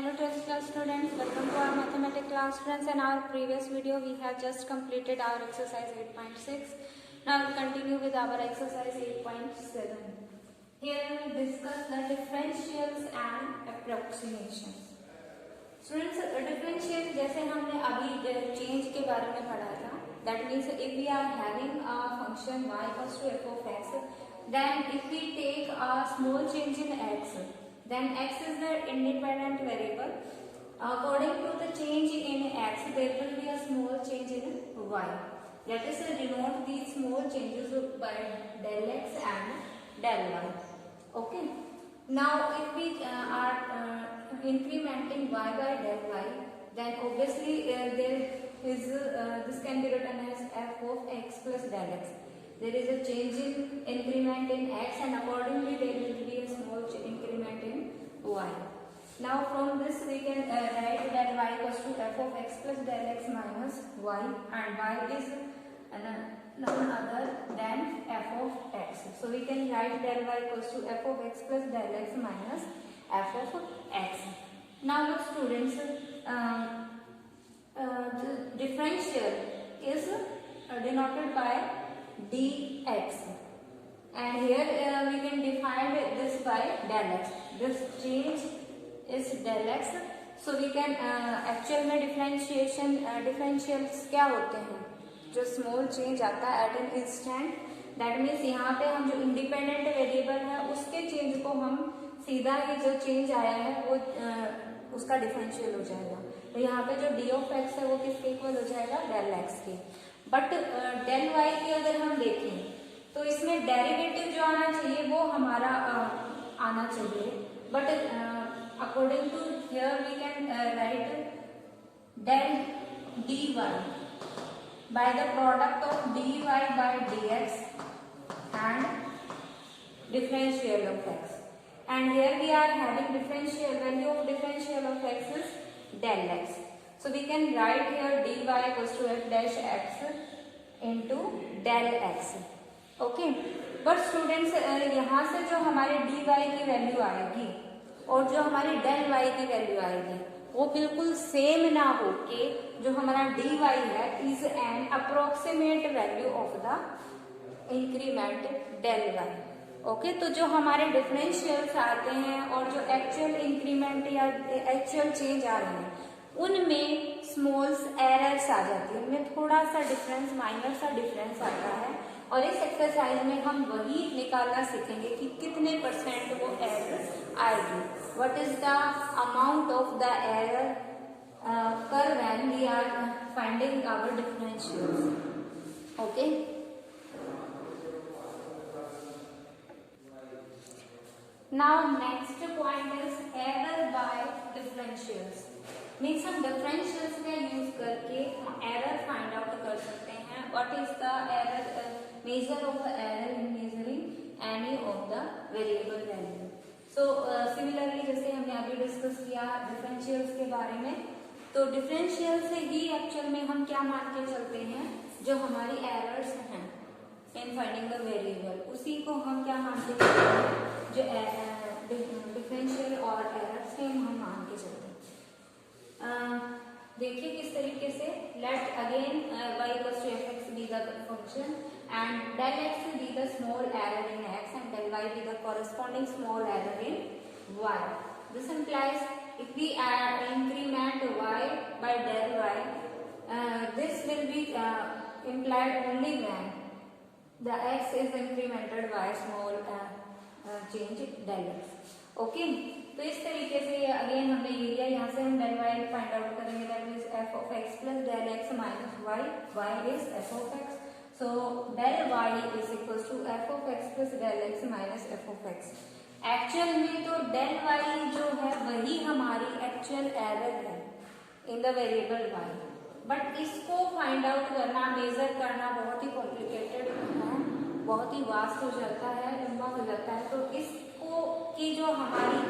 Hello 12th class students, welcome to our mathematics class friends. In our previous video we have just completed our exercise 8.6. Now we'll continue with our exercise 8.7. Here we will discuss the differentials and approximations. Students, differential जैसे हमने अभी change के बारे में पढ़ा था. That means if we are having a function y equals to f of x, then if we take a small change in x, then x is the independent variable. According to the change in x, there will be a small change in y. Let us denote these small changes by del x and del y. Okay. Now, if we are incrementing y by del y, then obviously this can be written as f of x plus del x. There is a change in increment in x, and accordingly there will be a small increment in y. Now from this we can write that y equals to f of x plus del x minus y, and y is none other than f of x. So we can write del y equals to f of x plus del x minus f of x. Now look students, the differential is denoted by dx, and here we can define this by del x. This change is del x, so we can actual में differentials क्या होते हैं, जो small change आता है at an instant. That means यहाँ पे हम जो independent variable है उसके change को हम सीधा ही जो change आया है वो उसका differential हो जाएगा. तो यहाँ पे जो d of x है वो किसके इक्वल हो जाएगा, del x के. बट del y की अगर हम देखें तो इसमें डेरिवेटिव जो आना चाहिए वो हमारा आना चाहिए. But according to here we can write del dy by the product of dy by dx and differential of x. And here we are having differential value of differential of x is del x. So we can write here dy equals to f dash x into del x. Okay. But students यहाँ से जो हमारे dy की value आएगी और जो हमारी del y की वैल्यू आएगी वो बिल्कुल सेम ना हो के जो हमारा dy है is an approximate value of the increment del y. Okay तो जो हमारे डिफरेंशियल्स आते हैं और जो एक्चुअल इंक्रीमेंट या एक्चुअल चेंज आ रहे हैं उनमें स्मॉल्स एरर्स आ जाती है, उनमें थोड़ा सा डिफरेंस, माइनर सा डिफरेंस आता है. और इस एक्सरसाइज में हम वही निकालना सीखेंगे कि कितने परसेंट वो एरर आएगी. What is the amount of the error कर when we are finding our differentials. Okay. Now next point is error by differentials. Means हम डिफरेंशियल्स का यूज करके एरर फाइंड आउट कर सकते हैं. What is the error, measure of error in measuring any of the variable value. So similarly जैसे हमने अभी discuss किया डिफरेंशियल्स के बारे में, तो डिफरेंशियल से ही एक्चुअल में हम क्या मान के चलते हैं, जो हमारी एरर्स हैं इन फाइंडिंग द वेरिएबल उसी को हम क्या मानते हैं, जो डिफरेंशियल और एरर सेम हम मान के चलते हैं. देखिए किस तरीके से. Let again y equals to f x be the function and del x be the small error in x and del y be the corresponding small error in y. This implies if we increment y by del y, this will be implied only when the x is incremented by small change del x. Okay. तो इस तरीके से again हमने ये लिया, यहाँ से हम del y फाइंड आउट करेंगे. That is f of x plus del x minus y. y is f of x. So del y is equals to f of x plus del x minus f of x. Actual में तो del y जो है वही हमारी actual error है इन the variable y. But इसको find out करना, major करना बहुत ही कॉम्प्लिकेटेड है, बहुत ही वास्ट हो जाता है, लंबा हो जाता है. तो इसको की जो हमारी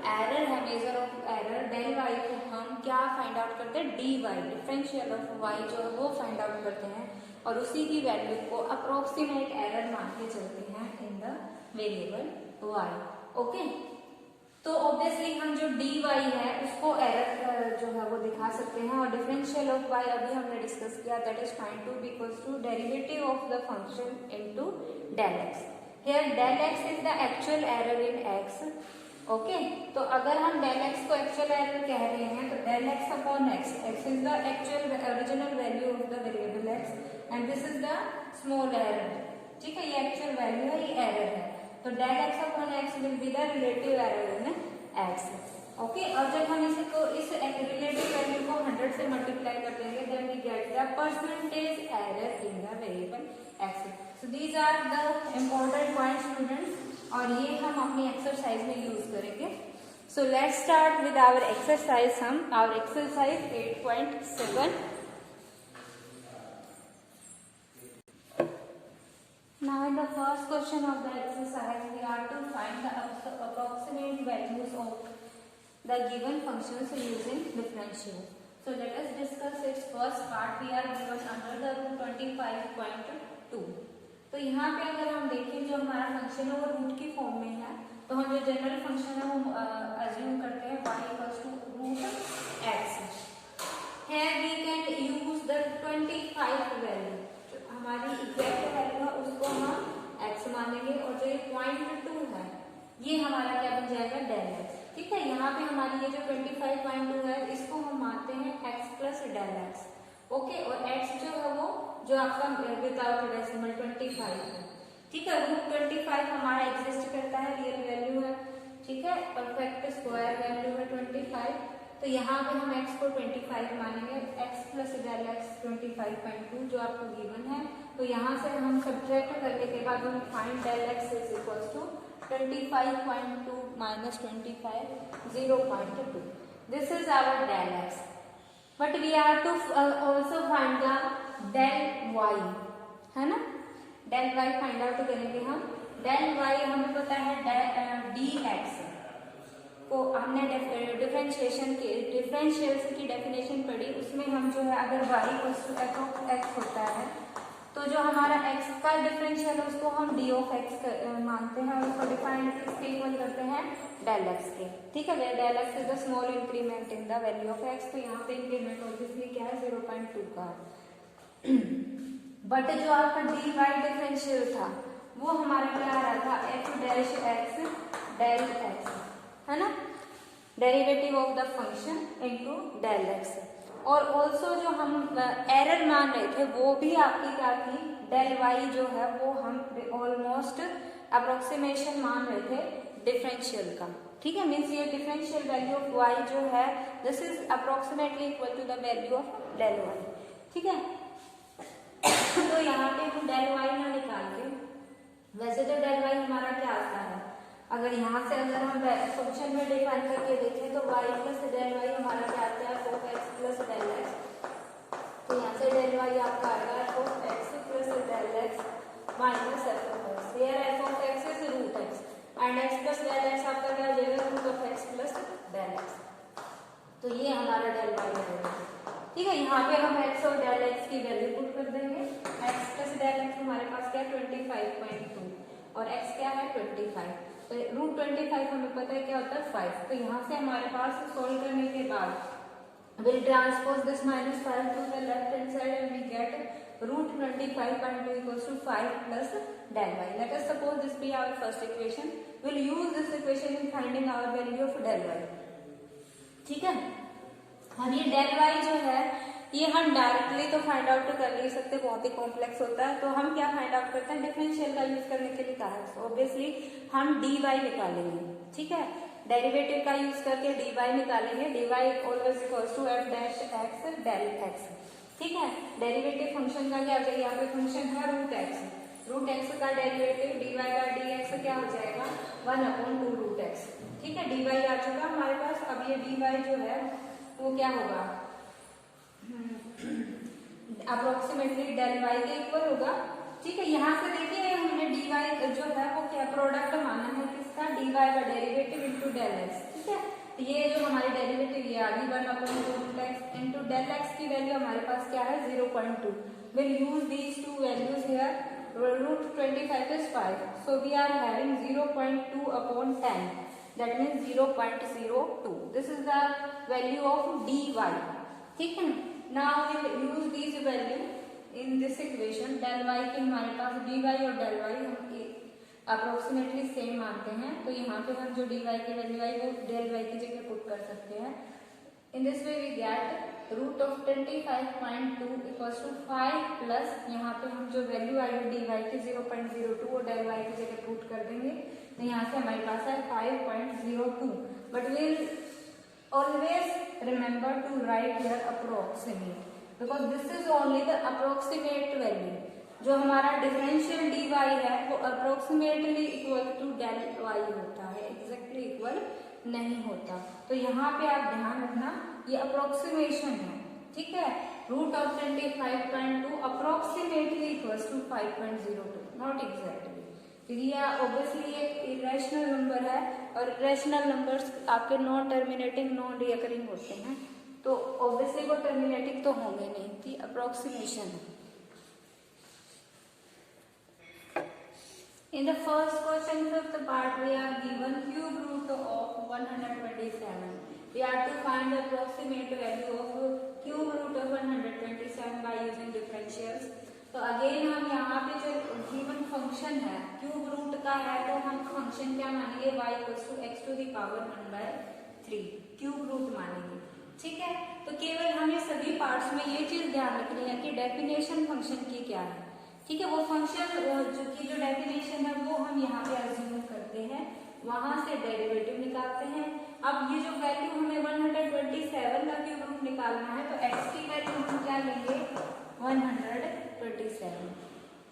एरर है, major of error del y को हम क्या फाइंड आउट करते हैं, dy डिफरेंशियल ऑफ y जो है वो फाइंड आउट करते हैं और उसी की वैल्यू को अप्रोक्सीमेट एरर मान के चलते हैं इन द वेरिएबल y. ओके. तो ऑब्वियसली हम जो डी वाई है उसको एरर जो है वो दिखा सकते हैं। और डिफरेंशियल ऑफ वाई अभी हमने डिस्कस किया, that is find to be equals to derivative of the function into del x. Here del x is the actual error in x. Okay, तो अगर हम डेल एक्स को एक्चुअल एरर कह रहे हैं तो del x upon x, x is the actual original value of the variable x and this is the small error. ठीक है, ये एक्चुअल वैल्यू है, ये एरर है, तो del x upon x will be the relative error in x. Okay, और जब हम इसको इस रिलेटिव वैल्यू को 100 से मल्टीप्लाई कर देंगे then we get the percentage error in the variable x. So these are the important point students, और ये हम अपनी एक्सरसाइज में यूज करेंगे। So let's start with our exercise. हम our exercise 8.7। Now in the first question of the exercise we are to find the approximate values of the given functions using differential. So let us discuss its first part. We are given under the rule 25.2. तो यहाँ पे अगर हम देखें जो हमारा function है वो रूट की फॉर्म में है, तो हम जो जनरल फंक्शन है वो अज्यूम करते हैं y equals to root x. Here we can use the 25 value, हमारी एग्जैक्ट वैल्यू है उसको हम x मानेंगे, और जो ये 0.2 है ये हमारा क्या बन जाएगा डेल एक्स। ठीक है, यहाँ पे हमारी ये जो 25.2 है इसको हम मानते हैं x plus del x. Okay, और x जो है वो जो आपका विदाउट डेसिमल 25 है। ठीक है, रूट 25 हमारा एग्जिस्ट करता है, रियल वैल्यू है। ठीक है, परफेक्ट स्क्वायर वैल्यू है 25, तो यहाँ पे हम x को 25 मानेंगे, x प्लस डेल एक्स 25.2 जो आपको गिवन है। तो यहाँ से हम सब्ट्रैक्ट करने के बाद हम find del x is equals to 25.2 minus 25 0.2। This is our del x, but we are to also find the del y, है ना। डेल वाई फाइंड आउट करेंगे हम। डेल वाई हमें पता है डी एक्स को हमने डिफरेंशिएशन की डेफिनेशन पढ़ी, उसमें हम जो है अगर y equals to f of x होता है तो जो हमारा x का डिफरेंशियल है उसको हम d ऑफ x मानते हैं, और उसको डिफाइन किसके इक्वल करते हैं डेल x के। ठीक है, del x is the small increment in the value of x, तो यहाँ पे इंक्रीमेंट ऑब्वियसली क्या है 0.2 का। बट जो आपका dy डिफरेंशियल था वो हमारा क्या आ रहा था f dash x del x, है ना, derivative of the function into del x. और ऑल्सो जो हम एरर मान रहे थे वो भी आपकी क्या थी, डेल वाई जो है वो हम ऑलमोस्ट अप्रोक्सीमेशन मान रहे थे डिफरेंशियल का। ठीक है, मीन्स ये डिफरेंशियल वैल्यू ऑफ वाई जो है this is approximately equal to the value of del y. ठीक है, तो यहाँ पे हम डेल वाई ना निकाल के, वैसे तो डेल वाई हमारा क्या आता है, अगर यहाँ से अगर हम फंक्शन में डिफाइन करके देखें तो y प्लस डेल वाई हमारा क्या आता है f of x plus del x. तो यहाँ से डेल वाई आपका आएगा f of x plus del x minus f of x. Here f of x is root x and x plus del x आपका क्या हो जाएगा root of x plus del x. तो ये हमारा डेल वाई रहेगा। ठीक है, यहाँ पे हम एक्स और डेल एक्स की वैल्यू पुट कर देंगे। एक्स प्लस डेल एक्स हमारे पास क्या है 25.2 और एक्स क्या है 25, तो रूट 25 हमें पता है क्या होता है 5। तो यहाँ से हमारे पास सोल्व करने के बाद will transpose this minus 5 to the left hand side and we get root 25.2 equals to 5 plus del y. Let us suppose this be our first equation, will use this equation in finding our value of del y. ठीक है, और ये del Y जो है ये हम directly तो find out कर नहीं सकते, बहुत ही कॉम्प्लेक्स होता है। तो हम क्या फाइंड आउट करते हैं, डिफरेंशियल का यूज करने के लिए कहा है, सो ऑब्वियसली हम डी वाई निकालेंगे। ठीक है, डेरिवेटिव का यूज करके डी वाई निकालेंगे। D y always equals to f dash x del x. ठीक है, डेरिवेटिव फंक्शन का क्या हो जाएगा, यहाँ पे फंक्शन है रूट एक्स का derivative d y by d x क्या हो जाएगा 1/2 रूट एक्स। ठीक है, डी वाई आ चुका हमारे पास। अब ये डी वाई जो है वो क्या होगा, अप्रोक्सीमेटली डेल वाई के इक्वल होगा। ठीक है, यहाँ से देखिए हमने डी वाई जो है वो क्या प्रोडक्ट माना है किसका, डी वाई का डेरिवेटिव इंटू डेल एक्स। ठीक है, ये जो हमारी डेरिवेटिव ये आ गई 1/2 root x into del x की वैल्यू हमारे पास क्या है 0.2। Will use these two values here root 25 is 5, so we are having 0.2/10 that means 0.02. This is the value of dy. ठीक है, now we will use this value in this equation. del y के हमारे पास dy और del y हम approximately same मानते हैं, तो यहाँ पे हम जो dy की वैल्यू आई वो del y की जगह पुट कर सकते हैं. In this way we get root of 25.2 equals to 5 plus यहाँ पे हम जो वैल्यू आई dy की 0.02 और del y की जगह पुट कर देंगे, तो यहाँ से हमारे पास है 5.02. But we'll always remember to write here approximate because this is only the approximate value. जो हमारा डिफरेंशियल dy है वो approximately equal to del y होता है, एग्जैक्टली इक्वल नहीं होता. तो यहाँ पे आप ध्यान रखना ये अप्रोक्सीमेशन है, ठीक है. Root of 25.2 approximately equals to 5.02, not exactly. क्योंकि यह ऑब्वियसली एक इरेशनल नंबर है और इरेशनल नंबर्स आपके नॉन टर्मिनेटिंग नॉन रिकरिंग होते हैं, तो ऑब्वियसली वो टर्मिनेटिंग तो होंगे नहीं, कि अप्रोक्सीमेशन है. In the first question of the part, we are given cube root of 127. We have to find the approximate value of cube root of 127 by using differentials. तो अगेन हम यहाँ पे जो given फंक्शन है cube root का है, तो हम फंक्शन क्या मानेंगे, y equals to x to the power 1/3 cube root मानेंगे. ठीक है, तो केवल हमें सभी पार्ट्स में ये चीज ध्यान रखनी है कि डेफिनेशन फंक्शन की क्या है. ठीक है, वो फंक्शन जो डेफिनेशन है वो हम यहाँ पे अज्यूम करते हैं, वहां से डेरिवेटिव निकालते हैं. अब ये जो वैल्यू हमें 127 का क्यूब रूट निकालना है, तो x की वैल्यू हम क्या लेंगे 127.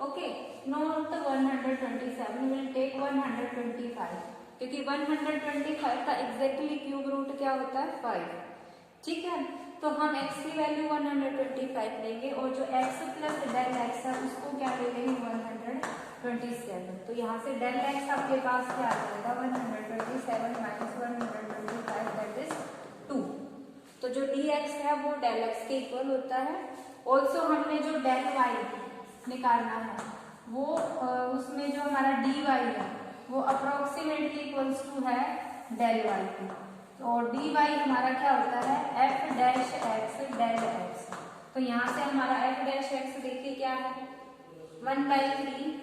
ओके, नॉट 127, विल टेक 125 क्योंकि 125 का एग्जैक्टली क्यूब रूट क्या होता है 5. ठीक है, तो हम x की वैल्यू 125 लेंगे और जो x प्लस डेल x है उसको क्या ले लेंगे 127. तो यहाँ से डेल x आपके पास क्या आ जाएगा 127 माइनस 125 दैट इज 2. तो जो dx है वो डेल x के इक्वल होता है. ऑल्सो हमने जो डेल y निकालना है वो उसमें जो हमारा dy है वो अप्रोक्सीमेटली इक्वल्स टू है डेल y की. और dy हमारा क्या होता है f dash x del x. तो यहाँ से हमारा f डैश x देखिए क्या है 1/3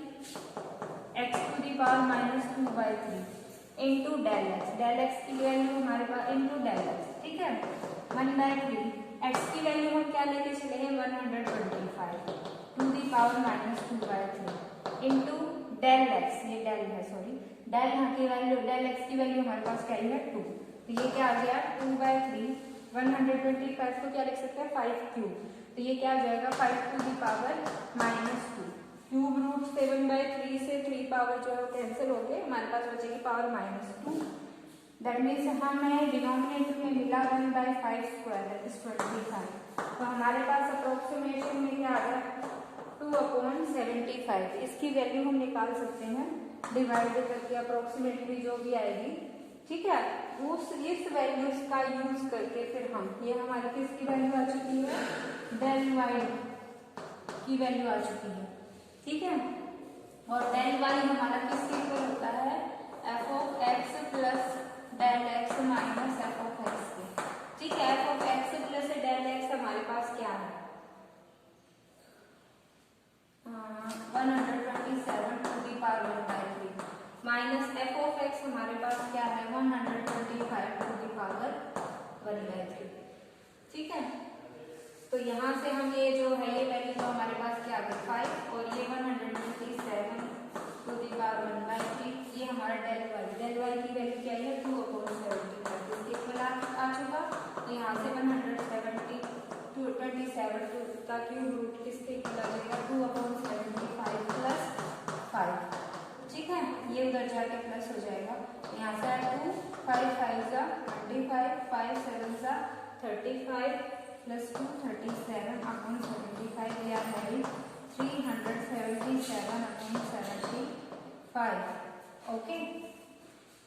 x to the power minus 2/3 into del x. Del x की वैल्यू हमारे पास इंटू डेल x. ठीक है, 1/3 x की वैल्यू हम क्या लेके चले हैं 125 to the power minus 2/3 into del x. ये डेल है, सॉरी डेल यहाँ की वैल्यू, डेल x की वैल्यू हमारे पास क्या है 2. तो ये क्या आ गया 2/3. 125 को क्या लिख सकते हैं 5 क्यूब. तो ये क्या आ जाएगा 5 to the power minus 2. Cube root 7/3 से 3 पावर जो है कैंसिल हो गए, हमारे पास बचेगी पावर -2. दैट मीन्स हमें डिनोमिनेटर में मिला 1/5 स्क्वायर दैट इज 25. तो हमारे पास अप्रोक्सीमेशन में क्या आ गया 2/75. इसकी वैल्यू हम निकाल सकते हैं डिवाइड करके अप्रोक्सीमेटली जो भी आएगी. ठीक है, इस वैल्यूज का यूज करके फिर हम ये हमारी किसकी वैल्यू आ चुकी है डेल वाई की वैल्यू आ चुकी है. ठीक है, और डेल वाई हमारा किसके इक्वल होता है f of x plus del x minus f of x के. ठीक है, f of x plus del x हमारे पास क्या है 127 to the power 1/3 minus f of x हमारे पास क्या है 125 टू दी पावर 1/3. ठीक है, तो यहाँ से हम ये जो है ये वैल्यू तो हमारे पास क्या आ गई 5 और ये 127 टू दी पावर 1/3. ये हमारा डेल वाई की वैल्यू क्या है 2/75 इसके इक्वल आ चुका. तो यहाँ से 127 का क्यूब रूट किसके इक्वल आ जाएगा 2/75 प्लस 5. ठीक है, ये उधर जाके प्लस हो जाएगा. यहाँ से 2 5 5 जा 25 5 7 जा 35 प्लस 2 37 अपॉन 75. ये आ जाएगी 377 अपॉन 75. ओके,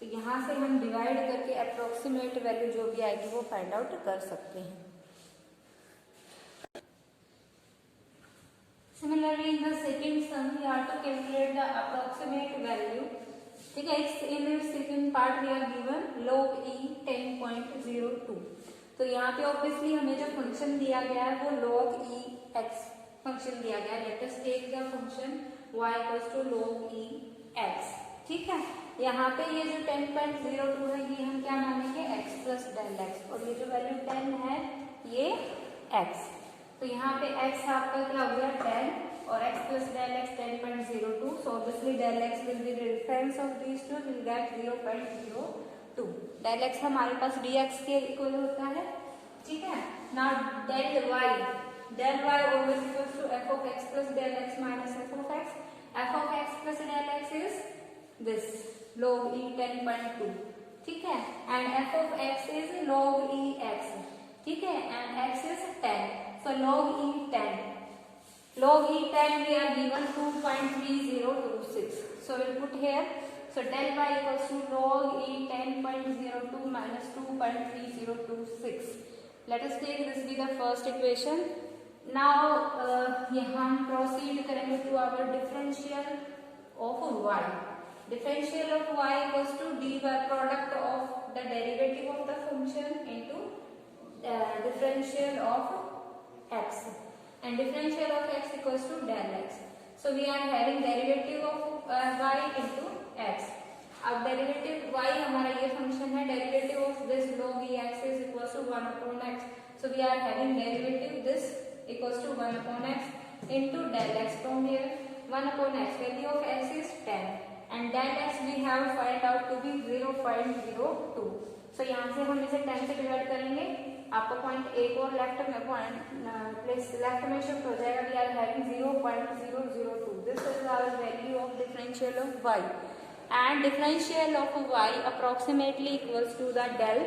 तो यहाँ से हम डिवाइड करके अप्रोक्सीमेट वैल्यू जो भी आएगी वो फाइंड आउट कर सकते हैं. Similarly, in the second sum, we have to calculate the approximate value ठीक है। In second part we are given log e 10.02। तो यहाँ पे ऑब्वियसली हमें जो फंक्शन दिया गया है वो log e x फंक्शन दिया गया है। Let us take the function y equals to log e x। ठीक है, यहाँ पे ये जो 10.02 है ये हम क्या मानेंगे x प्लस डेल x, और ये जो वैल्यू 10 है ये x। तो यहाँ पे x आपका क्या हो गया 10 और x plus del x 10.02। So obviously del x will be the difference of these two, will get 0.02। Del x हमारे पास dx के इक्वल होता है। ठीक है, now del y always equals to f of x plus del x minus f of x. f of x plus del x is this log e 10.2। ठीक है, and f of x is log e x। ठीक है, and x is 10, so log e 10, log e 10 we are given 2.3026, so we'll put here, so del y equals to log e 10.02 minus 2.3026। let us take this be the first equation। now हम proceed करेंगे to our differential of y। differential of y equals to dy product of the derivative of the function into differential of x, and differential of x equals to del x। so we are having derivative of y into x। अब derivative y हमारा ये function है, derivative of this log e x is equals to 1 upon x, so we are having derivative this equals to 1 upon x into del x from here 1 upon x, value of x is 10 and del x we have find out to be 0.02। so यहाँ से हम इसे 10 से divide करेंगे, आपका point एक और left में पॉइंट प्लेस लेफ्ट में शिफ्ट हो जाएगा। We are having 0.002। This is our value of differential of y and differential of y approximately equals to the del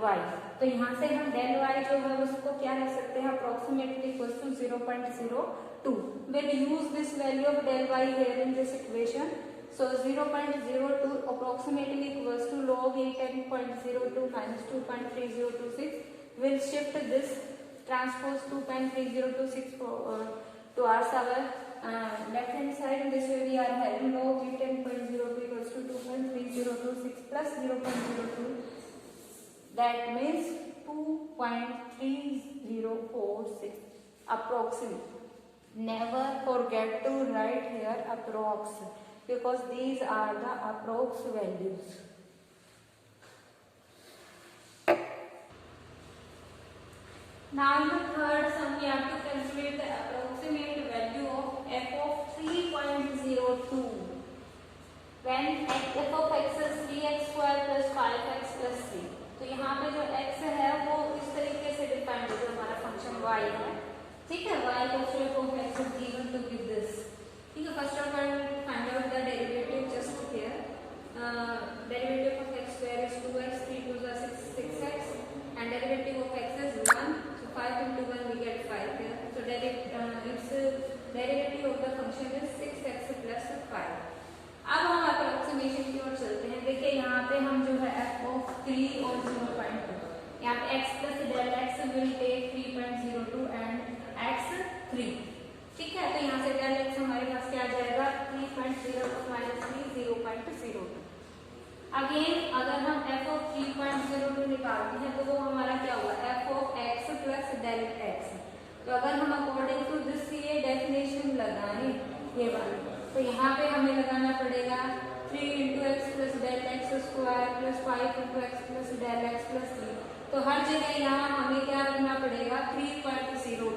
y। तो यहाँ से हम del y जो है उसको क्या लिख सकते हैं, approximately equals to 0.02। we'll use this value of del y here in this equation, so 0.02 approximately equals to log e 10.02 minus 2.3026। we'll shift this transpose 2.3026 towards our left hand side, and this way we are having log e 10.02 equals to 2.3026 plus 0.02, that means 2.3046 approximate। never forget to write here approx, because these are the approx values। now in the third sum we have to calculate the approximate value of f of 3.02 when f of x is 3x square plus 5x plus 3। तो यहाँ पे जो x है वो इस तरीके से define है, जो हमारा फंक्शन y है। ठीक है, y equals to f of x is given to give this। ठीक है, first of all find out the derivative just here. Derivative of x square is 2x, 3 2 is 6x, and derivative of x is 1, so 5 into 1 we get 5 here, so its derivative of the function is 6x plus 5। अब हम approximation की ओर चलते हैं। देखिए यहाँ पे हम जो है f of 3 और 0.2, यहाँ पे x plus del x will take 3.02 and x 3। ठीक है, तो यहाँ से del x हमारे पास क्या आ जाएगा 3.02 minus 3 0.02। अगेन अगर हम f of 3.02 निकालते हैं तो वो हमारा क्या हुआ f of x plus del x। तो अगर हम अकॉर्डिंग टू दिस ये डेफिनेशन लगाएं ये वाली, तो यहाँ पे हमें लगाना पड़ेगा 3 into x plus del x square plus 5 into x plus del x plus 3। तो हर जगह यहाँ हमें क्या करना पड़ेगा 3.02।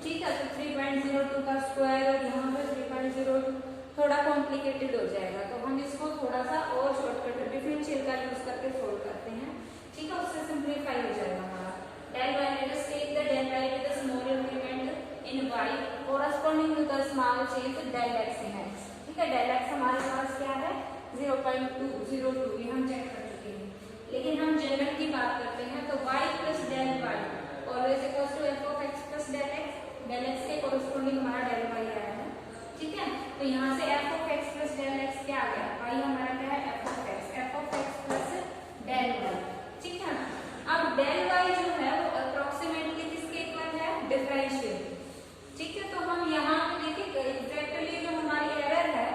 ठीक है, तो 3.02 का स्क्वायर और यहाँ पे 3.02 थोड़ा कॉम्प्लिकेटेड हो जाएगा, तो हम इसको थोड़ा सा और शॉर्टकट डिफरेंशियल का यूज करके सोल्व करते हैं। ठीक है, उससे सिंप्लीफाई हो जाएगा हमारा del y। let us take the del y with a small increment in y corresponding to the small change del x in x। ठीक है, del x हमारे पास क्या है 0.202, ये हम चेक कर चुके हैं। लेकिन हम जनरल की बात करते हैं तो y plus del y always equals to f of x plus del x। del x के corresponding हमारा del y आया है। ठीक है, तो यहाँ से f of x plus del x क्या आ गया, y हमारा क्या है f of x plus del y। ठीक है, अब del y जो है वो अप्रोक्सीमेटली किसके इक्वल है डिफरेंशियल। ठीक है, तो हम यहाँ पे देखिए एग्जैक्टली जो हमारी एरर है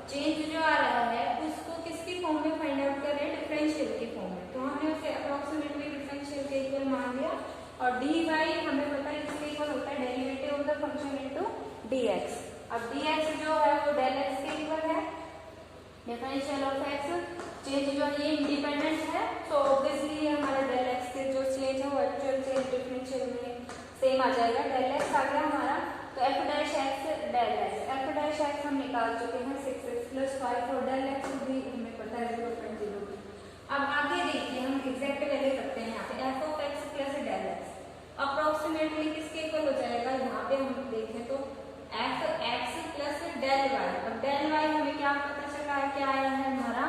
चेंज जो आ रहा है उसको किस किसकी फॉर्म में फाइंड आउट कर रहे हैं, डिफरेंशियल की फॉर्म में, तो हमने उसे अप्रोक्सीमेटली डिफरेंशियल के इक्वल मान लिया। और dy हमें पता है किसके इक्वल होता है, derivative of the function into dx। अब dx जो है वो del x के इक्वल है, डिफरेंशियल ऑफ x चेंज जो ये इंडिपेंडेंट है, तो ऑब्वियसली हमारा del x के जो चेंज है वो एक्चुअल चेंज डिफरेंशियल में सेम आ जाएगा। del x आ गया हमारा, तो f dash x del x, f dash x हम निकाल चुके हैं 6x + 5 और del x भी हमें पता है 0.02। अब आगे देखिए हम एग्जैक्ट वैल्यू करते हैं यहाँ पे f of x + del x approximately किसके इक्वल हो जाएगा, यहाँ पे हम देखें तो f x + del y। अब del y हमें क्या पता चला है, क्या आया है हमारा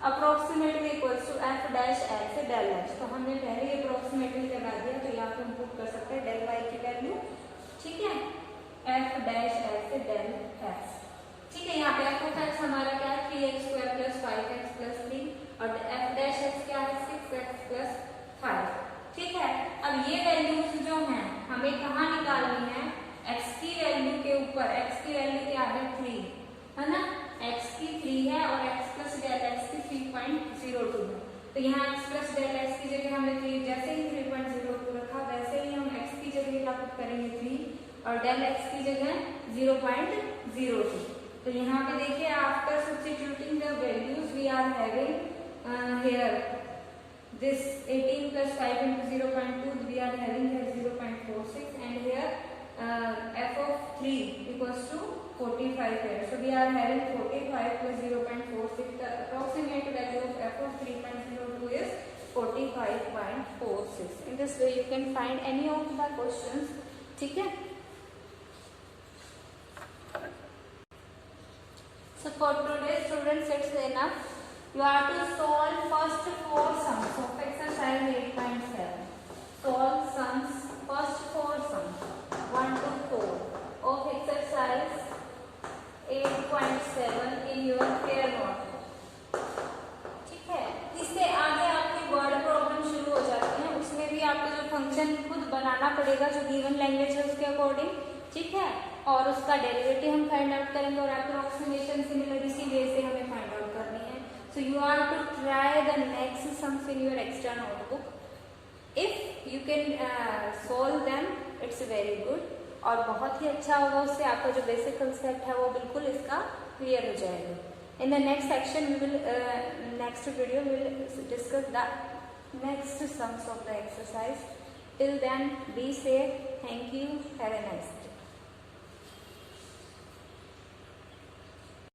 approximately equals to f dash x del x। तो हमने पहले ही अप्रोक्सीमेटली लगा दिया, तो यहाँ पे हम पुट कर सकते हैं del y की वैल्यू, ठीक है, f dash x del x, ठीक है। यहाँ पे f of x हमारा क्या है 3x² + 5x + 3 और f डैश x क्या है 6x + 5, ठीक है। अब ये वैल्यूज जो हैं हमें कहाँ निकालनी है, x की वैल्यू के ऊपर, x की वैल्यू क्या है 3 है ना, x की 3 है और x + del x की 3.02 है, तो यहाँ x + del x की जगह हमने 3, जैसे ही 3.02 रखा वैसे ही हम x की जगह क्या पुट करेंगे 3 और del x की जगह 0.02। तो यहाँ पे देखिए after substituting the values we are having here this 18 + 5 × 0.2 we are having here 0.46 and here f of 3 equals to 45 here, so we are having 45 + 0.46, the approximate value of f of 3.02 is 45.46। in this way you can find any of the questions, ठीक है। So for today students it's enough, you have to solve first 4 sums of exercise 8.7, solve sums first 4 sums 1 to 4 of exercise 8.7 in your fair notebook, ठीक है। इससे आगे आपकी word problem शुरू हो जाती है, उसमें भी आपको जो फंक्शन खुद बनाना पड़ेगा जो गिवन लैंग्वेज है उसके अकॉर्डिंग, ठीक है, और उसका डेरिवेटिव हम फाइंड आउट करेंगे और अप्रोक्सीमेशन सिमिलर इसी वे से हमें फाइंड आउट करनी है। So you have to try the next sums in your extra notebook. If you can solve them, it's very good. और बहुत ही अच्छा होगा, उससे आपका जो बेसिक कंसेप्ट है वो बिल्कुल इसका क्लियर हो जाएगा। In the next section, we will next video we will discuss the next sums of the exercise. Till then, be safe. Thank you. Have a nice day.